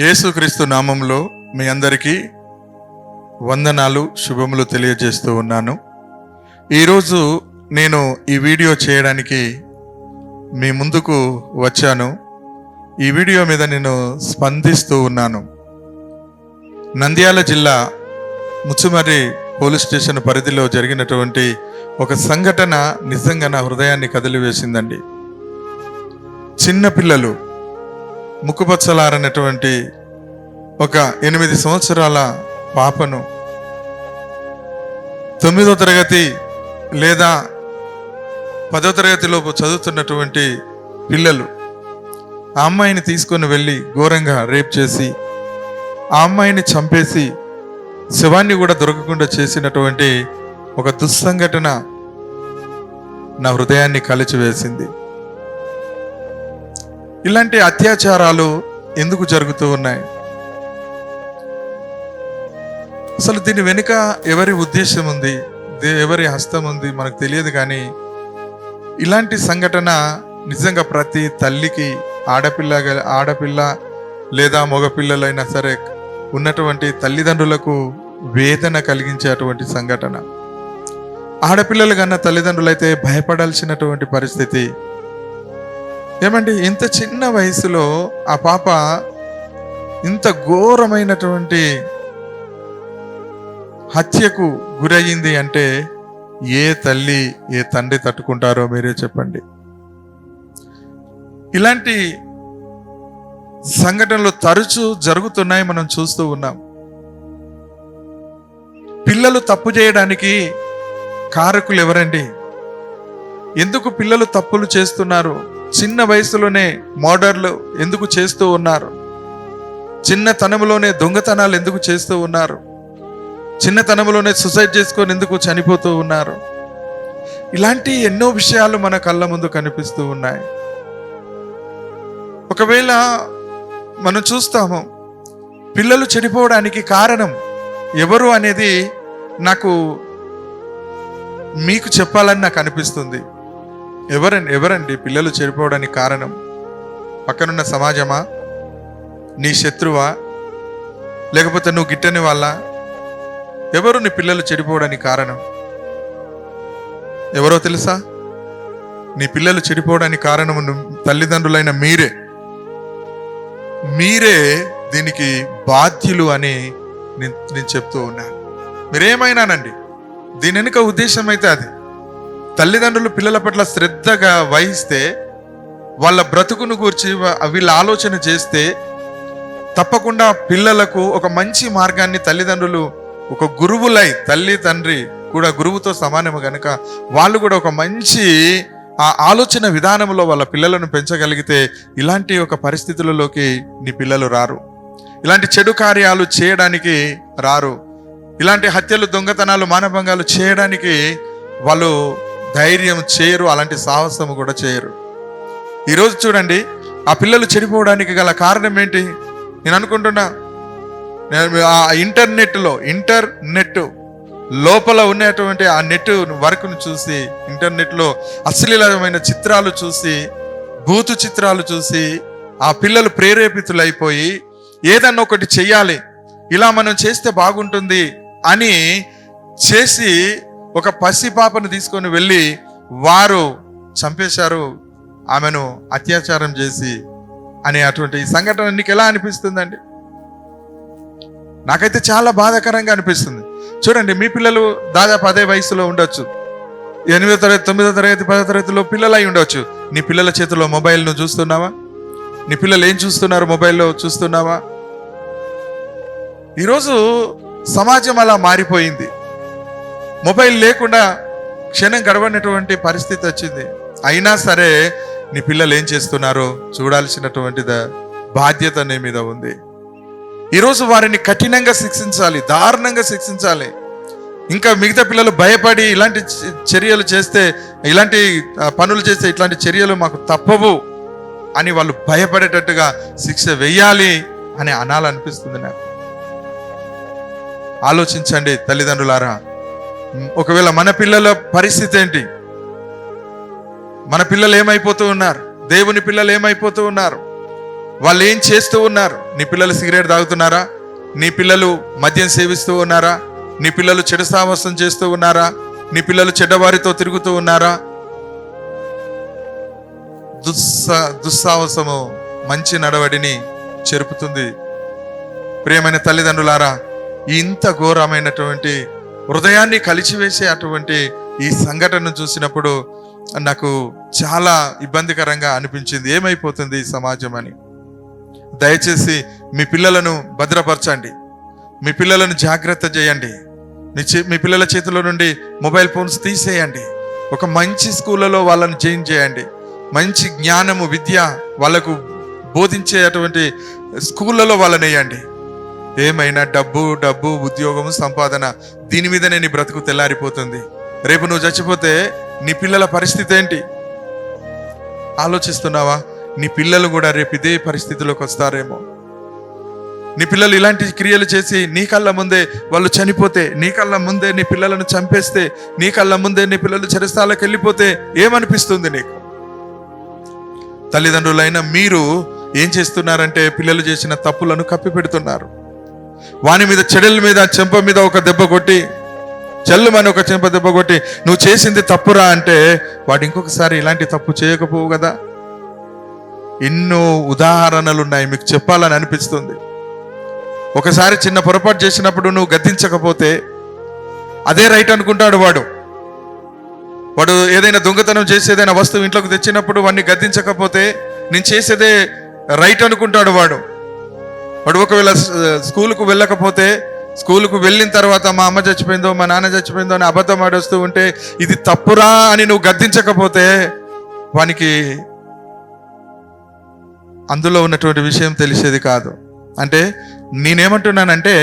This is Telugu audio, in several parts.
యేసుక్రీస్తు నామంలో మీ అందరికీ వందనాలు, శుభములు తెలియజేస్తూ ఉన్నాను. ఈరోజు నేను ఈ వీడియో చేయడానికి మీ ముందుకు వచ్చాను. ఈ వీడియో మీద నేను స్పందిస్తూ ఉన్నాను. నంద్యాల జిల్లా ముచ్చుమర్రి పోలీస్ స్టేషన్ పరిధిలో జరిగినటువంటి ఒక సంఘటన నిజంగా నా హృదయాన్ని కదిలివేసిందండి. చిన్న పిల్లలు ముక్కుపచ్చలారనటువంటి ఒక 8 సంవత్సరాల పాపను 9వ తరగతి లేదా 10వ తరగతిలోపు చదువుతున్నటువంటి పిల్లలు ఆ అమ్మాయిని తీసుకొని వెళ్ళి ఘోరంగా రేప్ చేసి ఆ అమ్మాయిని చంపేసి శవాన్ని కూడా దొరకకుండా చేసినటువంటి ఒక దుస్సంఘటన నా హృదయాన్ని కలిచివేసింది. ఇలాంటి అత్యాచారాలు ఎందుకు జరుగుతూ ఉన్నాయి? అసలు దీని వెనుక ఎవరి ఉద్దేశం ఉంది, ఎవరి హస్తం ఉంది మనకు తెలియదు. కానీ ఇలాంటి సంఘటన నిజంగా ప్రతి తల్లికి, ఆడపిల్ల లేదా మగపిల్లలైనా సరే ఉన్నటువంటి తల్లిదండ్రులకు వేదన కలిగించేటువంటి సంఘటన. ఆడపిల్లలు కన్నా తల్లిదండ్రులైతే భయపడాల్సినటువంటి పరిస్థితి. ఏమండి, ఇంత చిన్న వయసులో ఆ పాప ఇంత ఘోరమైనటువంటి హత్యకు గురయ్యింది అంటే ఏ తల్లి ఏ తండ్రి తట్టుకుంటారో మీరే చెప్పండి. ఇలాంటి సంఘటనలు తరచూ జరుగుతున్నాయి, మనం చూస్తూ ఉన్నాం. పిల్లలు తప్పు చేయడానికి కారకులు ఎవరండి? ఎందుకు పిల్లలు తప్పులు చేస్తున్నారు? చిన్న వయసులోనే మర్డర్లు ఎందుకు చేస్తూ ఉన్నారు? చిన్నతనంలోనే దొంగతనాలు ఎందుకు చేస్తూ ఉన్నారు? చిన్నతనంలోనే సూసైడ్ చేసుకొని ఎందుకు చనిపోతూ ఉన్నారు? ఇలాంటి ఎన్నో విషయాలు మన కళ్ళ ముందు కనిపిస్తూ ఉన్నాయి. ఒకవేళ మనం చూస్తాము, పిల్లలు చెడిపోవడానికి కారణం ఎవరు అనేది మీకు చెప్పాలని నాకు అనిపిస్తుంది. ఎవరండి పిల్లలు చెడిపోవడానికి కారణం? పక్కనున్న సమాజమా? నీ శత్రువా? లేకపోతే నువ్వు గిట్టని వాళ్ళ? ఎవరు నీ పిల్లలు చెడిపోవడానికి కారణం? ఎవరో తెలుసా? నీ పిల్లలు చెడిపోవడానికి కారణం తల్లిదండ్రులైన మీరే దీనికి బాధ్యులు అని నేను చెప్తూ ఉన్నాను. మీరేమైనానండి, దీని వెనుక ఉద్దేశం అయితే అది. తల్లిదండ్రులు పిల్లల పట్ల శ్రద్ధగా వహిస్తే, వాళ్ళ బ్రతుకును గురించి వీళ్ళ ఆలోచన చేస్తే తప్పకుండా పిల్లలకు ఒక మంచి మార్గాన్ని తల్లిదండ్రులు ఒక గురువులై, తల్లి తండ్రి కూడా గురువుతో సమానము కనుక వాళ్ళు కూడా ఒక మంచి ఆ ఆలోచన విధానంలో వాళ్ళ పిల్లలను పెంచగలిగితే ఇలాంటి ఒక పరిస్థితులలోకి నీ పిల్లలు రారు. ఇలాంటి చెడు కార్యాలు చేయడానికి రారు. ఇలాంటి హత్యలు, దొంగతనాలు, మానభంగాలు చేయడానికి వాళ్ళు ధైర్యం చేయరు, అలాంటి సాహసము కూడా చేయరు. ఈరోజు చూడండి, ఆ పిల్లలు చెడిపోవడానికి గల కారణం ఏంటి? నేను అనుకుంటున్నా, ఆ ఇంటర్నెట్ లోపల ఉన్నటువంటి ఆ నెట్ వర్క్ను చూసి, ఇంటర్నెట్లో అశ్లీలమైన చిత్రాలు చూసి, భూతు చిత్రాలు చూసి ఆ పిల్లలు ప్రేరేపితులైపోయి ఏదన్నా ఒకటి చెయ్యాలి, ఇలా మనం చేస్తే బాగుంటుంది అని చేసి ఒక పసిపాపను తీసుకొని వెళ్ళి వారు చంపేశారు, ఆమెను అత్యాచారం చేసి అనే అటువంటి సంఘటన నీకు ఎలా అనిపిస్తుందండి? నాకైతే చాలా బాధాకరంగా అనిపిస్తుంది. చూడండి, మీ పిల్లలు దాదాపు అదే వయసులో ఉండొచ్చు. 8వ తరగతి, 9వ తరగతి, 10వ తరగతిలో పిల్లలు అయి ఉండొచ్చు. నీ పిల్లల చేతిలో మొబైల్ను చూస్తున్నావా? నీ పిల్లలు ఏం చూస్తున్నారు మొబైల్లో చూస్తున్నావా? ఈరోజు సమాజం అలా మారిపోయింది. మొబైల్ లేకుండా క్షణం గడవనటువంటి పరిస్థితి వచ్చింది. అయినా సరే నీ పిల్లలు ఏం చేస్తున్నారో చూడాల్సినటువంటి బాధ్యత నీ మీద ఉంది. ఈరోజు వారిని కఠినంగా శిక్షించాలి, దారుణంగా శిక్షించాలి. ఇంకా మిగతా పిల్లలు భయపడి ఇలాంటి చర్యలు చేస్తే, ఇలాంటి పనులు చేస్తే ఇట్లాంటి చర్యలు మాకు తప్పవు అని వాళ్ళు భయపడేటట్టుగా శిక్ష వెయ్యాలి అని అనాలనిపిస్తుంది నాకు. ఆలోచించండి తల్లిదండ్రులారా, ఒకవేళ మన పిల్లల పరిస్థితి ఏంటి? మన పిల్లలు ఏమైపోతూ ఉన్నారు? దేవుని పిల్లలు ఏమైపోతూ ఉన్నారు? వాళ్ళు ఏం చేస్తూ ఉన్నారు? నీ పిల్లలు సిగరెట్ తాగుతున్నారా? నీ పిల్లలు మద్యం సేవిస్తూ ఉన్నారా? నీ పిల్లలు చెడు సాహసం చేస్తూ ఉన్నారా? నీ పిల్లలు చెడ్డవారితో తిరుగుతూ ఉన్నారా? దుస్సాహసము మంచి నడవడిని చెరుపుతుంది. ప్రియమైన తల్లిదండ్రులారా, ఇంత ఘోరమైనటువంటి హృదయాన్ని కలిచివేసే అటువంటి ఈ సంఘటనను చూసినప్పుడు నాకు చాలా ఇబ్బందికరంగా అనిపించింది. ఏమైపోతుంది ఈ సమాజం అని. దయచేసి మీ పిల్లలను భద్రపరచండి, మీ పిల్లలను జాగ్రత్త చేయండి. మీ పిల్లల చేతిలో నుండి మొబైల్ ఫోన్స్ తీసేయండి. ఒక మంచి స్కూళ్ళలో వాళ్ళని జాయిన్ చేయండి. మంచి జ్ఞానము, విద్య వాళ్ళకు బోధించేటువంటి స్కూళ్ళలో వాళ్ళని వేయండి. ఏమైనా డబ్బు డబ్బు ఉద్యోగము సంపాదన, దీని మీదనే నీ బ్రతుకు తెల్లారిపోతుంది. రేపు నువ్వు చచ్చిపోతే నీ పిల్లల పరిస్థితి ఏంటి ఆలోచిస్తున్నావా? నీ పిల్లలు కూడా రేపు ఇదే పరిస్థితిలోకి వస్తారేమో. నీ పిల్లలు ఇలాంటి క్రియలు చేసి నీ కళ్ళ ముందే వాళ్ళు చనిపోతే, నీ కళ్ళ ముందే నీ పిల్లలను చంపేస్తే, నీ కళ్ళ ముందే నీ పిల్లలు చెరసాలకు వెళ్ళిపోతే ఏమనిపిస్తుంది నీకు? తల్లిదండ్రులైన మీరు ఏం చేస్తున్నారంటే పిల్లలు చేసిన తప్పులను కప్పిపెడుతున్నారు. వాని మీద, చెడల మీద, చెంప మీద ఒక దెబ్బ కొట్టి, చెల్లుమని ఒక చెంప దెబ్బ కొట్టి నువ్వు చేసింది తప్పురా అంటే వాడు ఇంకొకసారి ఇలాంటి తప్పు చేయకపోవు కదా. ఎన్నో ఉదాహరణలు ఉన్నాయి, మీకు చెప్పాలని అనిపిస్తుంది. ఒకసారి చిన్న పొరపాటు చేసినప్పుడు నువ్వు గద్దించకపోతే అదే రైట్ అనుకుంటాడు వాడు. ఏదైనా దొంగతనం చేసి ఏదైనా వస్తువు ఇంట్లోకి తెచ్చినప్పుడు వాడిని గద్దించకపోతే నేను చేసేదే రైట్ అనుకుంటాడు వాడు. ఒకవేళ స్కూలుకు వెళ్ళకపోతే, స్కూలుకు వెళ్ళిన తర్వాత మా అమ్మ చచ్చిపోయిందో మా నాన్న చచ్చిపోయిందో అని అబద్ధం ఆడొస్తూ ఉంటే ఇది తప్పురా అని నువ్వు గద్దించకపోతే వానికి అందులో ఉన్నటువంటి విషయం తెలిసేది కాదు. అంటే నేనేమంటున్నానంటే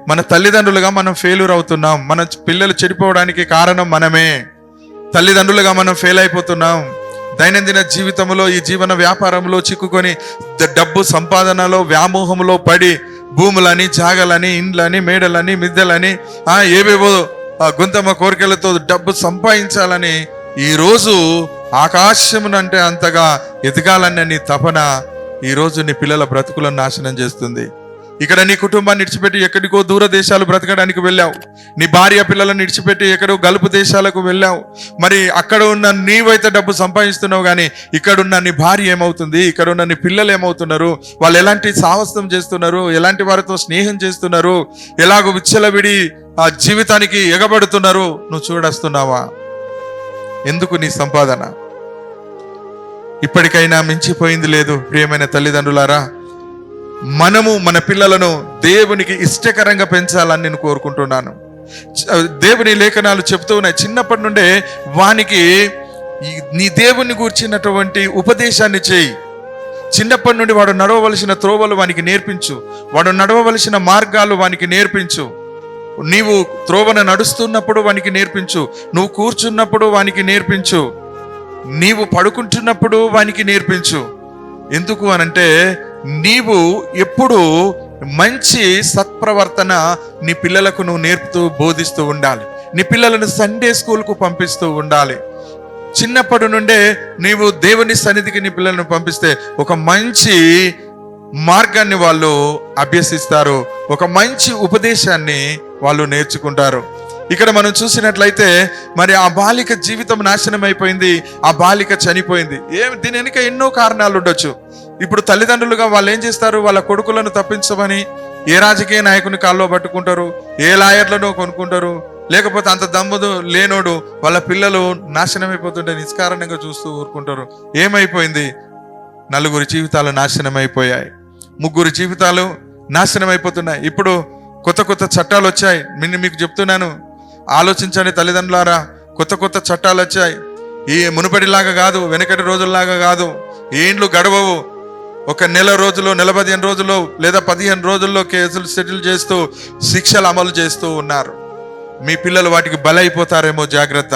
మన తల్లిదండ్రులుగా మనం ఫెయిల్యూర్ అవుతున్నాం. మన పిల్లలు చెడిపోవడానికి కారణం మనమే. తల్లిదండ్రులుగా మనం ఫెయిల్ అయిపోతున్నాం. దైనందిన జీవితంలో, ఈ జీవన వ్యాపారంలో చిక్కుకొని డబ్బు సంపాదనలో వ్యామోహంలో పడి భూములని, జాగలని, ఇండ్లని, మేడలని, మిద్దెలని, ఏవేవో గొంతమ్మ కోరికలతో డబ్బు సంపాదించాలని ఈరోజు ఆకాశమునంటే అంతగా ఎదగాలన్న నీ తపన ఈరోజు నీ పిల్లల బ్రతుకులను నాశనం చేస్తుంది. ఇక్కడ నీ కుటుంబాన్ని విడిచిపెట్టి ఎక్కడికో దూర దేశాలు బ్రతకడానికి వెళ్ళావు. నీ భార్య పిల్లలను విడిచిపెట్టి ఎక్కడో గల్ఫ్ దేశాలకు వెళ్ళావు. మరి అక్కడ ఉన్న నీవైతే డబ్బు సంపాదిస్తున్నావు, కానీ ఇక్కడున్న నీ భార్య ఏమవుతుంది? ఇక్కడ ఉన్న నీ పిల్లలు ఏమవుతున్నారు? వాళ్ళు ఎలాంటి సాహసం చేస్తున్నారు? ఎలాంటి వారితో స్నేహం చేస్తున్నారు? ఎలాగో విచ్చలవిడి ఆ జీవితానికి ఎగబడుతున్నారు? నువ్వు చూడొస్తున్నావా? ఎందుకు నీ సంపాదన? ఇప్పటికైనా మించిపోయింది లేదు. ప్రియమైన తల్లిదండ్రులారా, మనము మన పిల్లలను దేవునికి ఇష్టకరంగా పెంచాలని నేను కోరుకుంటున్నాను. దేవుని లేఖనాలు చెప్తూ ఉన్నాయి, చిన్నప్పటి నుండే వానికి నీ దేవుని గూర్చినటువంటి ఉపదేశాన్ని చేయి. చిన్నప్పటి నుండి వాడు నడవవలసిన త్రోవలు వానికి నేర్పించు. వాడు నడవవలసిన మార్గాలు వానికి నేర్పించు. నీవు త్రోవను నడుస్తున్నప్పుడు వానికి నేర్పించు. నువ్వు కూర్చున్నప్పుడు వానికి నేర్పించు. నీవు పడుకుంటున్నప్పుడు వానికి నేర్పించు. ఎందుకు అనంటే నీవు ఎప్పుడు మంచి సత్ప్రవర్తన నీ పిల్లలకు నువ్వు నేర్పుతూ బోధిస్తూ ఉండాలి. నీ పిల్లలను సండే స్కూల్కు పంపిస్తూ ఉండాలి. చిన్నప్పటి నుండే నీవు దేవుని సన్నిధికి నీ పిల్లలను పంపిస్తే ఒక మంచి మార్గాన్ని వాళ్ళు అభ్యసిస్తారు, ఒక మంచి ఉపదేశాన్ని వాళ్ళు నేర్చుకుంటారు. ఇక్కడ మనం చూసినట్లయితే మరి ఆ బాలిక జీవితం నాశనం అయిపోయింది, ఆ బాలిక చనిపోయింది. దీని వెనుక ఎన్నో కారణాలు ఉండొచ్చు. ఇప్పుడు తల్లిదండ్రులుగా వాళ్ళు ఏం చేస్తారు? వాళ్ళ కొడుకులను తప్పించమని ఏ రాజకీయ నాయకుని కాల్లో పట్టుకుంటారు, ఏ లాయర్లను కొనుక్కుంటారు, లేకపోతే అంత దమ్ముదు లేనోడు వాళ్ళ పిల్లలు నాశనం అయిపోతుంటే నిష్కారణంగా చూస్తూ ఊరుకుంటారు. ఏమైపోయింది? నలుగురి జీవితాలు నాశనం అయిపోయాయి, ముగ్గురు జీవితాలు నాశనం అయిపోతున్నాయి. ఇప్పుడు కొత్త కొత్త చట్టాలు వచ్చాయి. మీకు చెప్తున్నాను, ఆలోచించండి తల్లిదండ్రులారా. కొత్త కొత్త చట్టాలు వచ్చాయి. ఈ మునుపటిలాగా కాదు, వెనకటి రోజుల్లాగా కాదు. ఏండ్లు గడవవు. ఒక నెల రోజుల్లో, 15 రోజుల్లో లేదా 15 రోజుల్లో కేసులు సెటిల్ చేస్తూ శిక్షలు అమలు చేస్తూ ఉన్నారు. మీ పిల్లలు వాటికి బలైపోతారేమో, జాగ్రత్త.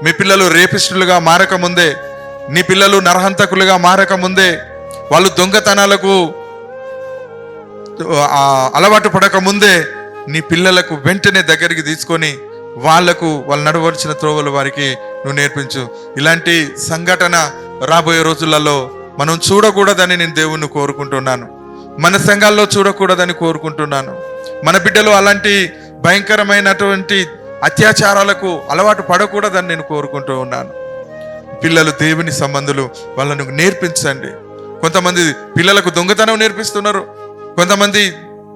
మీ పిల్లలు రేపిస్టులుగా మారకముందే, నీ పిల్లలు నరహంతకులుగా మారకముందే, వాళ్ళు దొంగతనాలకు అలవాటు పడక ముందే నీ పిల్లలకు వెంటనే దగ్గరికి తీసుకొని వాళ్ళు నడవలసిన త్రోవలు వారికి నువ్వు నేర్పించు. ఇలాంటి సంఘటన రాబోయే రోజులలో మనం చూడకూడదని నేను దేవుణ్ణి కోరుకుంటున్నాను. మన సంఘాల్లో చూడకూడదని కోరుకుంటున్నాను. మన బిడ్డలు అలాంటి భయంకరమైనటువంటి అత్యాచారాలకు అలవాటు పడకూడదని నేను కోరుకుంటూ ఉన్నాను. పిల్లలు దేవుని సంబంధులు, వాళ్ళను నేర్పించండి. కొంతమంది పిల్లలకు దొంగతనం నేర్పిస్తున్నారు, కొంతమంది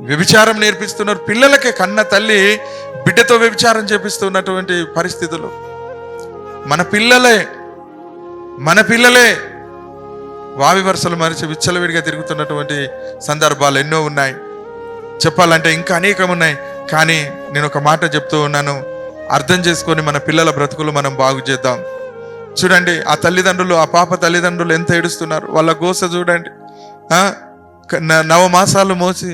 వ్యభిచారం నేర్పిస్తున్నారు. పిల్లలకే కన్న తల్లి బిడ్డతో వ్యభిచారం చేపిస్తున్నటువంటి పరిస్థితులు. మన పిల్లలే వావి వరుసలు మరిచి విచ్చలవిడిగా తిరుగుతున్నటువంటి సందర్భాలు ఎన్నో ఉన్నాయి. చెప్పాలంటే ఇంకా అనేకం ఉన్నాయి. కానీ నేను ఒక మాట చెప్తూ ఉన్నాను, అర్థం చేసుకొని మన పిల్లల బ్రతుకులు మనం బాగు చేద్దాం. చూడండి, ఆ పాప తల్లిదండ్రులు ఎంత ఏడుస్తున్నారు. వాళ్ళ గోస చూడండి. 9 మాసాలు మోసి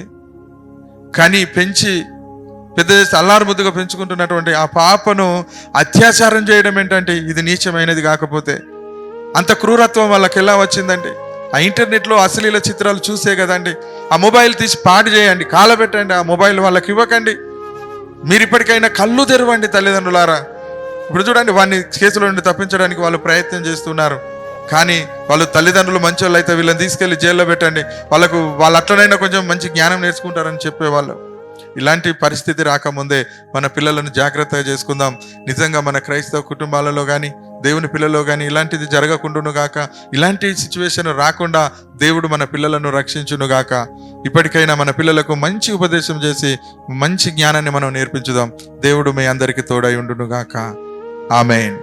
కని పెంచి పెద్ద చేసి అల్లారు ముద్దుగా పెంచుకుంటున్నటువంటి ఆ పాపను అత్యాచారం చేయడం ఏంటంటే ఇది నీచమైనది కాకపోతే అంత క్రూరత్వం వాళ్ళకి ఎలా వచ్చిందండి? ఆ ఇంటర్నెట్లో అశ్లీల చిత్రాలు చూసే కదండి. ఆ మొబైల్ తీసి పాడు చేయండి, కాలబెట్టండి, ఆ మొబైల్ వాళ్ళకి ఇవ్వకండి. మీరు ఇప్పటికైనా కళ్ళు తెరవండి తల్లిదండ్రులారా. ఇప్పుడు చూడండి, వాడిని కేసులో నుండి తప్పించడానికి వాళ్ళు ప్రయత్నం చేస్తున్నారు. కానీ వాళ్ళు తల్లిదండ్రులు మంచి వాళ్ళు అయితే వీళ్ళని తీసుకెళ్లి జైల్లో పెట్టండి, వాళ్ళు అట్లనైనా కొంచెం మంచి జ్ఞానం నేర్చుకుంటారని చెప్పేవాళ్ళు. ఇలాంటి పరిస్థితి రాకముందే మన పిల్లలను జాగ్రత్తగా చేసుకుందాం. నిజంగా మన క్రైస్తవ కుటుంబాలలో కానీ దేవుని పిల్లల్లో కానీ ఇలాంటిది జరగకుండాను గాక, ఇలాంటి సిచ్యువేషన్ రాకుండా దేవుడు మన పిల్లలను రక్షించును గాక. ఇప్పటికైనా మన పిల్లలకు మంచి ఉపదేశం చేసి మంచి జ్ఞానాన్ని మనం నేర్పించుదాం. దేవుడు మీ అందరికీ తోడై ఉండును గాక. ఆమేన్.